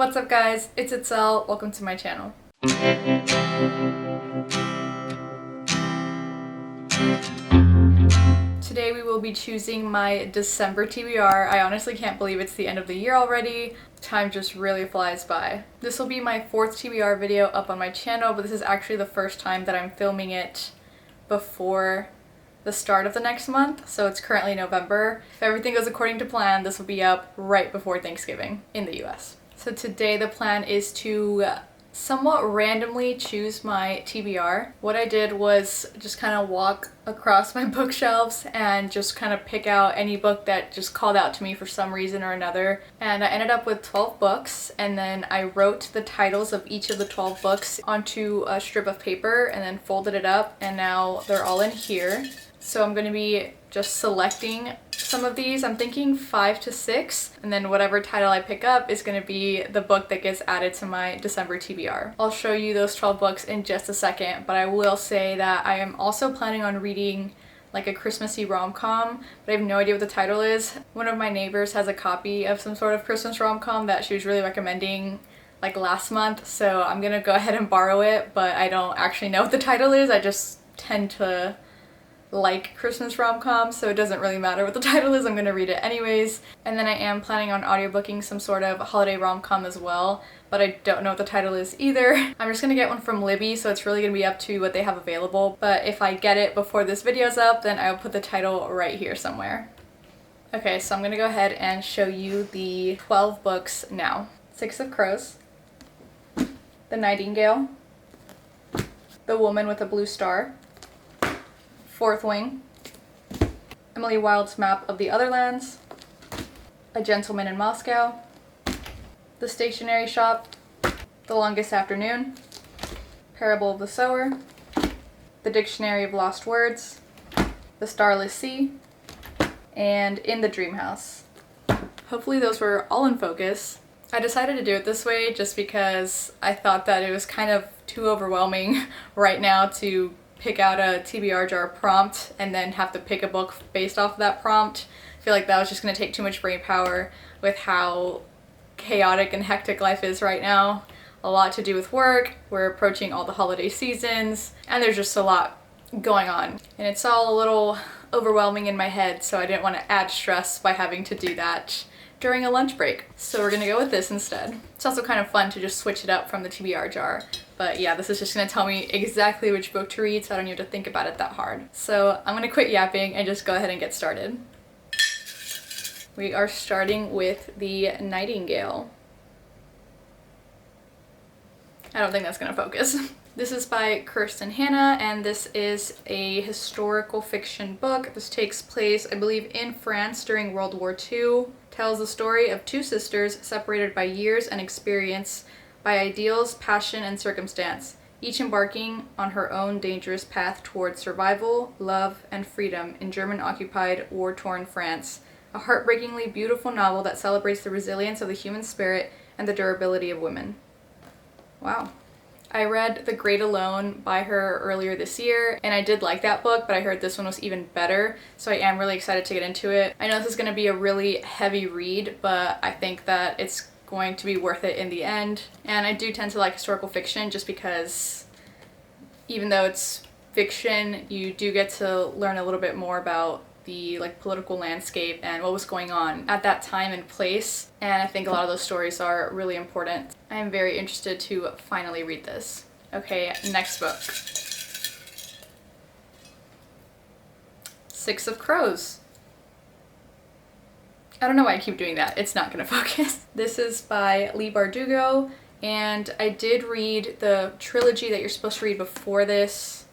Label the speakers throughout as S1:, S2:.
S1: What's up guys, it's Itzel, welcome to my channel. Today we will be choosing my December TBR. I honestly can't believe it's the end of the year already. Time just really flies by. This will be my 4th TBR video up on my channel, but this is actually the first time that I'm filming it before the start of the next month, so it's currently November. If everything goes according to plan, this will be up right before Thanksgiving in the US. So today the plan is to somewhat randomly choose my TBR. What I did was just kind of walk across my bookshelves and just kind of pick out any book that just called out to me for some reason or another. And I ended up with 12 books, and then I wrote the titles of each of the 12 books onto a strip of paper and then folded it up, and now they're all in here. So I'm going to be just selecting some of these. I'm thinking 5 to 6, and then whatever title I pick up is going to be the book that gets added to my December TBR. I'll show you those 12 books in just a second, but I will say that I am also planning on reading like a Christmassy rom-com, but I have no idea what the title is. One of my neighbors has a copy of some sort of Christmas rom-com that she was really recommending like last month, so I'm gonna go ahead and borrow it, but I don't actually know what the title is. I just tend to like Christmas rom-coms, so it doesn't really matter what the title is, I'm gonna read it anyways. And then I am planning on audiobooking some sort of holiday rom-com as well, but I don't know what the title is either. I'm just gonna get one from Libby, so it's really gonna be up to what they have available, but if I get it before this video's up, then I'll put the title right here somewhere. Okay, so I'm gonna go ahead and show you the 12 books now. Six of Crows, The Nightingale, The Woman with a Blue Star, Fourth Wing, Emily Wilde's Map of the Other Lands, A Gentleman in Moscow, The Stationery Shop, The Longest Afternoon, Parable of the Sower, The Dictionary of Lost Words, The Starless Sea, and In the Dream House. Hopefully those were all in focus. I decided to do it this way just because I thought that it was kind of too overwhelming right now to pick out a TBR jar prompt and then have to pick a book based off of that prompt. I feel like that was just going to take too much brain power with how chaotic and hectic life is right now. A lot to do with work, we're approaching all the holiday seasons, and there's just a lot going on. And it's all a little overwhelming in my head, so I didn't want to add stress by having to do that during a lunch break. So we're gonna go with this instead. It's also kind of fun to just switch it up from the TBR jar. But yeah, this is just gonna tell me exactly which book to read, so I don't need to think about it that hard. So I'm gonna quit yapping and just go ahead and get started. We are starting with The Nightingale. I don't think that's gonna focus. This is by Kirsten Hanna, and this is a historical fiction book. This takes place, I believe, in France during World War II. Tells the story of two sisters separated by years and experience, by ideals, passion, and circumstance, each embarking on her own dangerous path towards survival, love, and freedom in German-occupied, war-torn France. A heartbreakingly beautiful novel that celebrates the resilience of the human spirit and the durability of women. Wow. I read The Great Alone by her earlier this year, and I did like that book, but I heard this one was even better, so I am really excited to get into it. I know this is going to be a really heavy read, but I think that it's going to be worth it in the end. And I do tend to like historical fiction just because even though it's fiction, you do get to learn a little bit more about the political landscape and what was going on at that time and place, and I think a lot of those stories are really important. I am very interested to finally read this. Okay, next book. Six of Crows. I don't know why I keep doing that. It's not gonna focus. This is by Leigh Bardugo, and I did read the trilogy that you're supposed to read before this.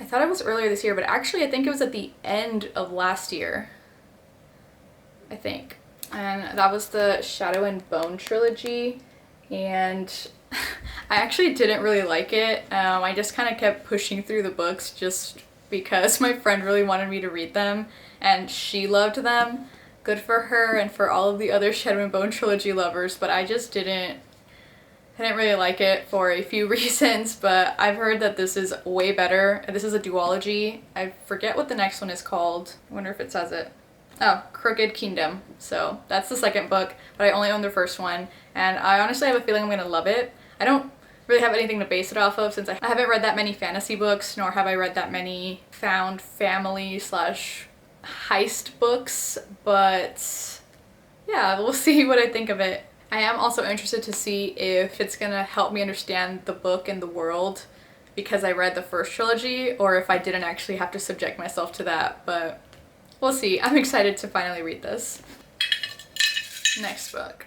S1: I thought it was earlier this year, but actually I think it was at the end of last year, I think. And that was the Shadow and Bone trilogy, and I actually didn't really like it. I just kind of kept pushing through the books just because my friend really wanted me to read them, and she loved them. Good for her and for all of the other Shadow and Bone trilogy lovers, but I just didn't I didn't really like it for a few reasons, but I've heard that this is way better. This is a duology. I forget what the next one is called. I wonder if it says it. Oh, Crooked Kingdom. So that's the second book, but I only own the first one, and I honestly have a feeling I'm gonna love it. I don't really have anything to base it off of since I haven't read that many fantasy books, nor have I read that many found family slash heist books, but yeah, we'll see what I think of it. I am also interested to see if it's gonna help me understand the book and the world because I read the first trilogy, or if I didn't actually have to subject myself to that, but we'll see. I'm excited to finally read this. Next book.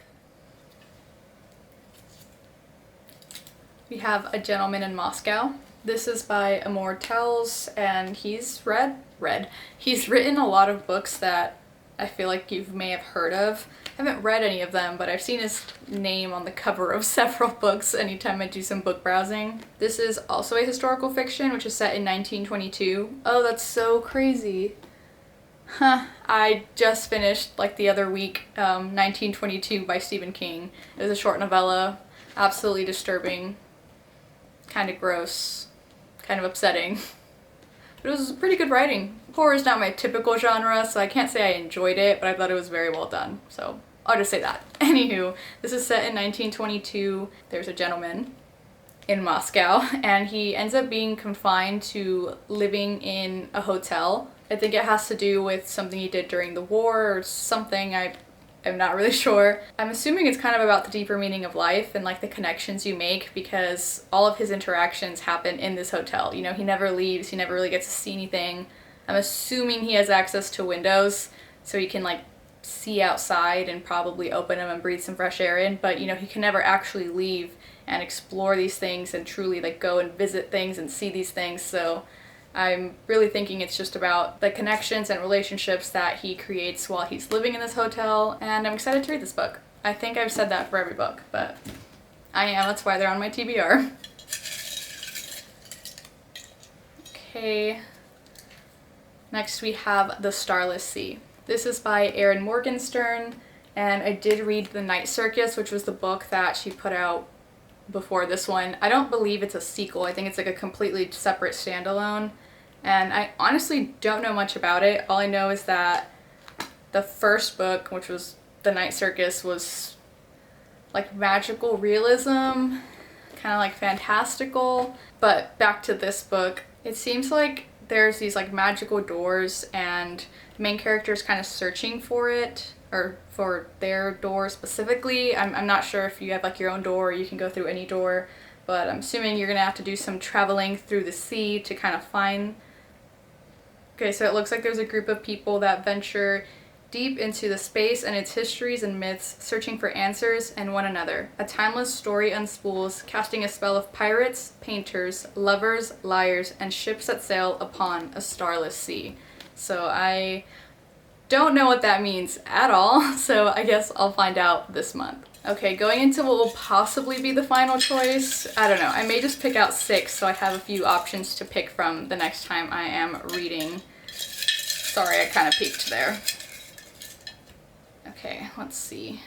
S1: We have A Gentleman in Moscow. This is by Amor Telles, and he's written a lot of books that I feel like you may have heard of. I haven't read any of them, but I've seen his name on the cover of several books anytime I do some book browsing. This is also a historical fiction, which is set in 1922. Oh, that's so crazy. Huh. I just finished, like the other week, 1922 by Stephen King. It was a short novella, absolutely disturbing, kind of gross, kind of upsetting. But it was pretty good writing. Horror is not my typical genre, so I can't say I enjoyed it, but I thought it was very well done. So I'll just say that. Anywho, this is set in 1922. There's a gentleman in Moscow, and he ends up being confined to living in a hotel. I think it has to do with something he did during the war or something. I'm not really sure. I'm assuming it's kind of about the deeper meaning of life and like the connections you make, because all of his interactions happen in this hotel. You know, he never leaves, he never really gets to see anything. I'm assuming he has access to windows so he can like see outside and probably open them and breathe some fresh air in, but you know, he can never actually leave and explore these things and truly like go and visit things and see these things. So I'm really thinking it's just about the connections and relationships that he creates while he's living in this hotel, and I'm excited to read this book. I think I've said that for every book, but I am. That's why they're on my TBR. Okay. Next we have The Starless Sea. This is by Erin Morgenstern, and I did read The Night Circus, which was the book that she put out before this one. I don't believe it's a sequel. I think it's like a completely separate standalone. And I honestly don't know much about it. All I know is that the first book, which was The Night Circus, was like magical realism, kind of like fantastical. But back to this book, it seems like there's these like magical doors and the main character is kind of searching for it, or for their door specifically. I'm not sure if you have like your own door or you can go through any door, but I'm assuming you're gonna have to do some traveling through the sea to kind of find. Okay, so it looks like there's a group of people that venture deep into the space and its histories and myths, searching for answers and one another. A timeless story unspools, casting a spell of pirates, painters, lovers, liars, and ships that sail upon a starless sea. So I don't know what that means at all, so I guess I'll find out this month. Okay, going into what will possibly be the final choice, I don't know. I may just pick out 6 so I have a few options to pick from the next time I am reading. Sorry, I kind of peeked there. Okay, let's see.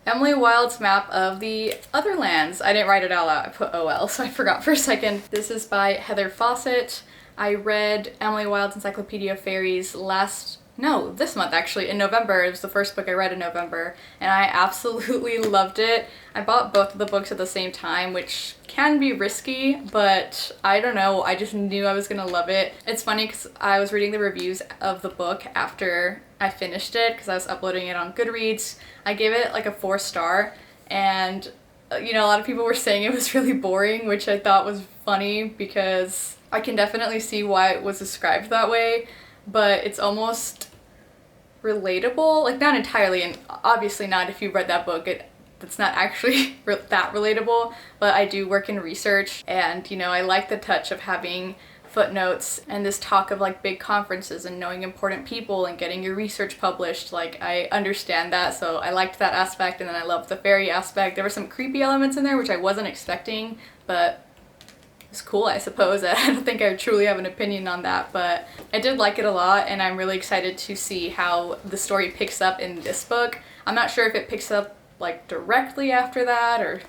S1: Emily Wilde's Map of the Other Lands. I didn't write it out loud, I put OL, so I forgot for a second. This is by Heather Fawcett. I read Emily Wilde's Encyclopedia of Fairies this month actually, in November. It was the first book I read in November, and I absolutely loved it. I bought both of the books at the same time, which can be risky, but I don't know, I just knew I was gonna love it. It's funny because I was reading the reviews of the book after I finished it, because I was uploading it on Goodreads. I gave it like a 4-star, and you know, a lot of people were saying it was really boring, which I thought was funny because I can definitely see why it was described that way, but it's almost relatable, like not entirely, and obviously not if you've read that book, it's not actually that relatable, but I do work in research, and you know, I like the touch of having footnotes and this talk of like big conferences and knowing important people and getting your research published. Like, I understand that, so I liked that aspect, and then I loved the fairy aspect. There were some creepy elements in there which I wasn't expecting, but it's cool, I suppose. I don't think I truly have an opinion on that, but I did like it a lot, and I'm really excited to see how the story picks up in this book. I'm not sure if it picks up like directly after that or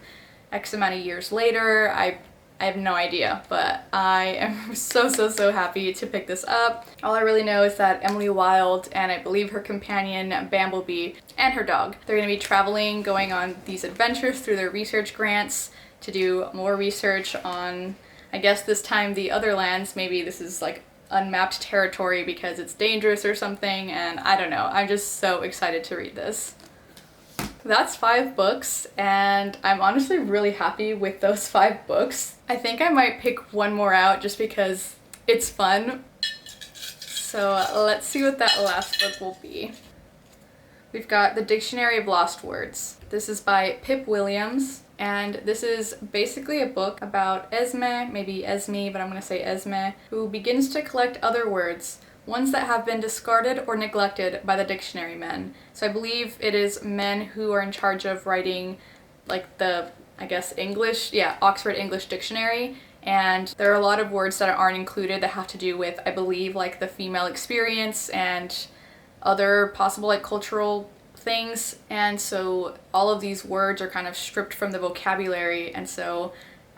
S1: X amount of years later. I I have no idea, but I am so happy to pick this up. All I really know is that Emily Wilde and I believe her companion Bamblebee and her dog, they're going to be traveling, going on these adventures through their research grants to do more research on, I guess this time, the other lands. Maybe this is like unmapped territory because it's dangerous or something, and I don't know. I'm just so excited to read this. That's 5 books, and I'm honestly really happy with those 5 books. I think I might pick one more out just because it's fun. So let's see what that last book will be. We've got The Dictionary of Lost Words. This is by Pip Williams, and this is basically a book about Esme, maybe Esme, but I'm gonna say Esme, who begins to collect other words, ones that have been discarded or neglected by the dictionary men. So I believe it is men who are in charge of writing like the, I guess, English, yeah, Oxford English Dictionary. And there are a lot of words that aren't included that have to do with, I believe, like the female experience and other possible like cultural things. And so all of these words are kind of stripped from the vocabulary, and so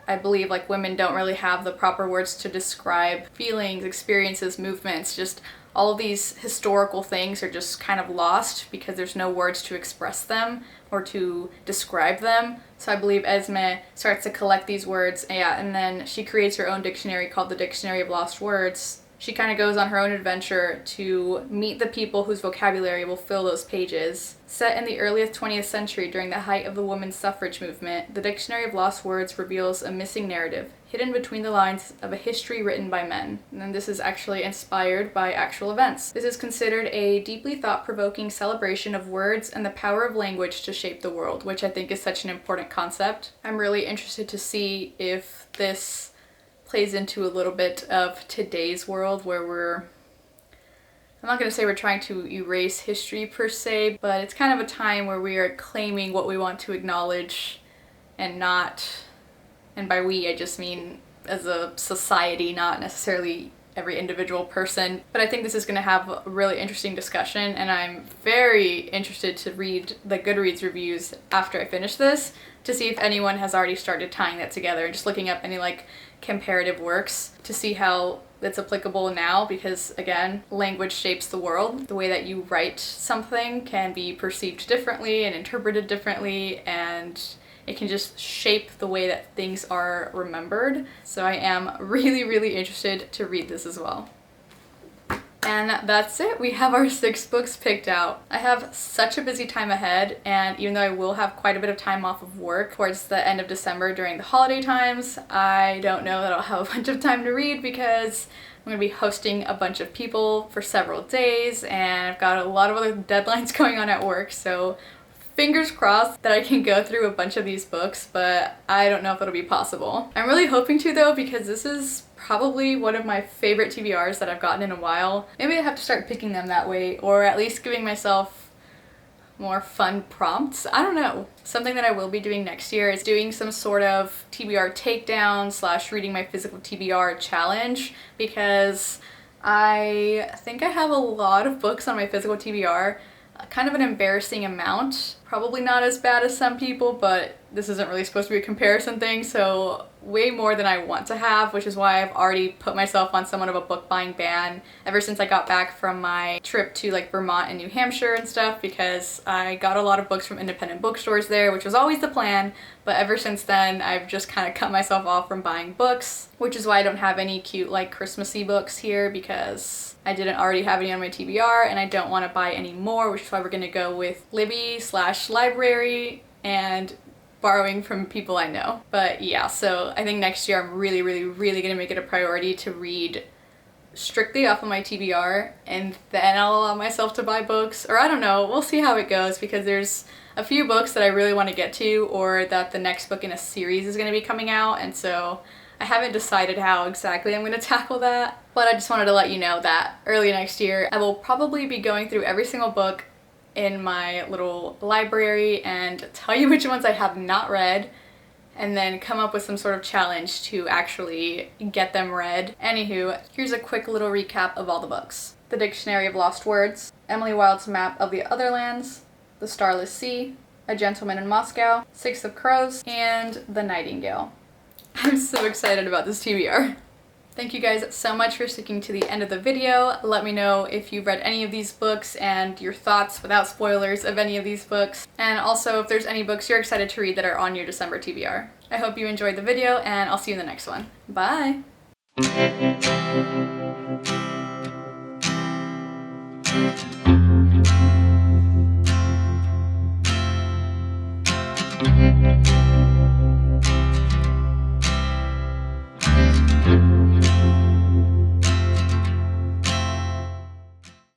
S1: I believe like women don't really have the proper words to describe feelings, experiences, movements, just all of these historical things are just kind of lost because there's no words to express them or to describe them. So I believe Esme starts to collect these words, and then she creates her own dictionary called the Dictionary of Lost Words. She kind of goes on her own adventure to meet the people whose vocabulary will fill those pages. Set in the earliest 20th century during the height of the women's suffrage movement, the Dictionary of Lost Words reveals a missing narrative, hidden between the lines of a history written by men. And then this is actually inspired by actual events. This is considered a deeply thought-provoking celebration of words and the power of language to shape the world, which I think is such an important concept. I'm really interested to see if this plays into a little bit of today's world where I'm not going to say we're trying to erase history per se, but it's kind of a time where we are claiming what we want to acknowledge and not, and by we I just mean as a society, not necessarily every individual person. But I think this is going to have a really interesting discussion, and I'm very interested to read the Goodreads reviews after I finish this to see if anyone has already started tying that together and just looking up any like comparative works to see how it's applicable now, because again, language shapes the world. The way that you write something can be perceived differently and interpreted differently, and it can just shape the way that things are remembered. So I am really interested to read this as well. And that's it. We have our 6 books picked out. I have such a busy time ahead, and even though I will have quite a bit of time off of work towards the end of December during the holiday times, I don't know that I'll have a bunch of time to read because I'm going to be hosting a bunch of people for several days, and I've got a lot of other deadlines going on at work, so fingers crossed that I can go through a bunch of these books, but I don't know if it'll be possible. I'm really hoping to though, because this is probably one of my favorite TBRs that I've gotten in a while. Maybe I have to start picking them that way, or at least giving myself more fun prompts. I don't know. Something that I will be doing next year is doing some sort of TBR takedown / reading my physical TBR challenge, because I think I have a lot of books on my physical TBR, kind of an embarrassing amount. Probably not as bad as some people, but this isn't really supposed to be a comparison thing, so way more than I want to have, which is why I've already put myself on somewhat of a book buying ban ever since I got back from my trip to like Vermont and New Hampshire and stuff, because I got a lot of books from independent bookstores there, which was always the plan, but ever since then I've just kind of cut myself off from buying books, which is why I don't have any cute like Christmassy books here, because I didn't already have any on my TBR and I don't want to buy any more, which is why we're going to go with Libby / library and borrowing from people I know. But yeah, so I think next year I'm really gonna make it a priority to read strictly off of my TBR, and then I'll allow myself to buy books, or I don't know, we'll see how it goes, because there's a few books that I really want to get to, or that the next book in a series is going to be coming out, and so I haven't decided how exactly I'm going to tackle that. But I just wanted to let you know that early next year I will probably be going through every single book in my little library and tell you which ones I have not read, and then come up with some sort of challenge to actually get them read. Anywho, here's a quick little recap of all the books. The Dictionary of Lost Words, Emily Wilde's Map of the Other Lands, The Starless Sea, A Gentleman in Moscow, Six of Crows, and The Nightingale. I'm so excited about this TBR. Thank you guys so much for sticking to the end of the video. Let me know if you've read any of these books and your thoughts without spoilers of any of these books. And also if there's any books you're excited to read that are on your December TBR. I hope you enjoyed the video and I'll see you in the next one. Bye!